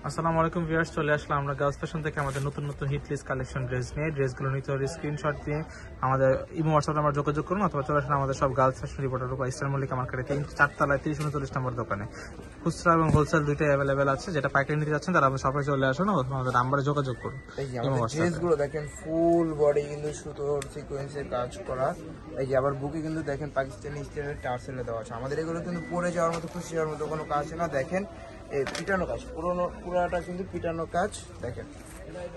আসসালামু আলাইকুম ভিউয়ার্স, চলে আসলাম আমরা গার্লস ফ্যাশন থেকে আমাদের নতুন নতুন হিট লিস্ট কালেকশন ড্রেস নিয়ে। ড্রেসগুলো নিতে হলে স্ক্রিনশট দিয়ে আমাদের ইমো হোয়াটসঅ্যাপে আমরা যোগাযোগ করুন, অথবা চলে আসুন আমাদের সব গার্লস ফ্যাশন রিপোর্টার উপর ইস্টার মল্লিকা মার্কেটে 4তলায় 3039 নম্বর দোকানে। খুচরা এবং হোলসেল দুইটাই অ্যাভেলেবেল আছে। যেটা পাইকারি নিতে যাচ্ছেন তারা আমাদের শপে চলে আসুন, অথবা আমাদের নাম্বারে যোগাযোগ করুন। এই যে আমাদের ড্রেসগুলো দেখেন ফুল বডি কিন্তু সুতোর সিকোয়েন্সের কাজ করা। এই যে আবার বুকে কিন্তু দেখেন পাকিস্তানি স্টাইলের টার্সেলে দেওয়া আছে। আমাদের এগুলো কিন্তু পরে যাওয়ার মতো খুশি হওয়ার মতো কোনো কাজ না। দেখেন এই পিটানো কাজ, পুরাটা কিন্তু পিটানো কাজ। দেখেন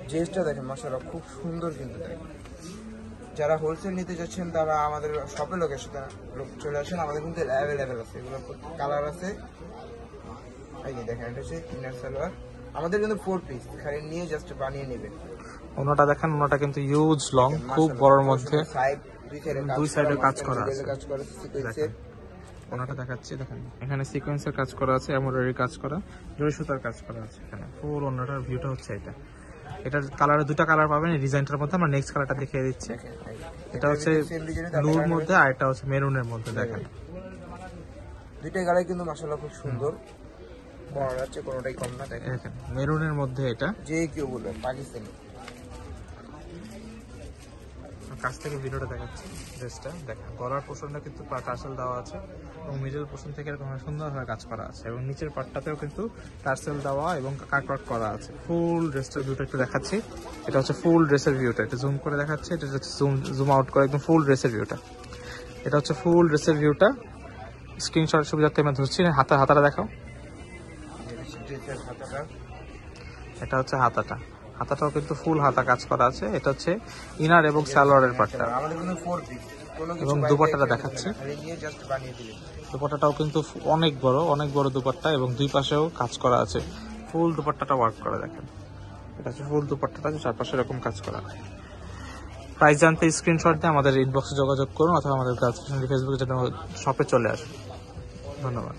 ড্রেসটা দেখেন মাশাআল্লাহ খুব সুন্দর কিন্তু। দেখেন যারা হোলসেল নিতে যাচ্ছেন তারা আমাদের শপে লোকেশনে চলে আসেন। আমাদের কিন্তু অ্যাভেলেবেল আছে, এগুলো কালার আছে। এই যে দেখেন এটা হচ্ছে ইনার সালোয়ার। আমাদের কিন্তু 4 পিস, খালি নিয়ে জাস্ট বানিয়ে নেবেন। ওনাটা দেখেন, ওনাটা কিন্তু ইউজ লং, খুব বড়র মধ্যে দুই সাইডে কাজ করা আছে। ওনাটা দেখাচ্ছি, দেখেন এখানে সিকোয়েন্সের কাজ করা আছে, এমব্রয়ডারি কাজ করা, জরি সুতার কাজ করা আছে। এখানে ফুল ওনাটার ভিউটা হচ্ছে এটা। এটার কালারে দুটো কালার পাবেন এই ডিজাইনটার মধ্যে। আমরা নেক্সট কালারটা দেখিয়ে দিচ্ছি। এটা হচ্ছে ব্লুর মধ্যে আর এটা হচ্ছে মেরুনের মধ্যে। দেখেন দুইটা কালার কিন্তু মাশাআল্লাহ খুব সুন্দর, কোনটা আছে কোনটাই কম না। দেখেন মেরুনের মধ্যে এটা যে কেউ বলে পাকিস্তানি। কাছ থেকে ভিডিওটা দেখাচ্ছি। ড্রেসটা দেখেন, গলার পোর্শনটা কিন্তু টার্সেল দেওয়া আছে এবং মিডল পোর্শন থেকে এরকম সুন্দরভাবে কাজ করা আছে, এবং নিচের পার্টটাতেও কিন্তু টার্সেল দেওয়া এবং কাটওয়ার্ক করা আছে। ফুল ড্রেসটার ভিউটা একটু দেখাচ্ছি। এটা হচ্ছে ফুল ড্রেসের ভিউটা, এটা জুম করে দেখাচ্ছি। এটা হচ্ছে জুম আউট করে একদম ফুল ড্রেসের ভিউটা। এটা হচ্ছে ফুল ড্রেসের ভিউটা। স্ক্রিনশট সুবিধার্থে আমি ধরছি। হাতাটা দেখাও। এটা হচ্ছে হাতাটা, হাতাটাও কিন্তু ফুল হাতা কাজ করা আছে। এটা হচ্ছে ইনার এবং সালোয়ারের পার্টটা। এবং দুপাট্টাটা দেখাচ্ছি। দুপাট্টাটাও কিন্তু অনেক বড় দুপাট্টা, এবং দুই পাশেও কাজ করা আছে। ফুল দুপাট্টাটা ওয়ার্ক করা দেখেন। এটা হচ্ছে ফুল দুপাট্টাটা, চারপাশে এরকম কাজ করা। প্রাইস জানতে স্ক্রিনশট দিয়ে আমাদের ইনবক্সে যোগাযোগ করুন, অথবা আমাদের গার্লস ফ্যাশন ফেসবুকে শপে চলে আসুন। ধন্যবাদ।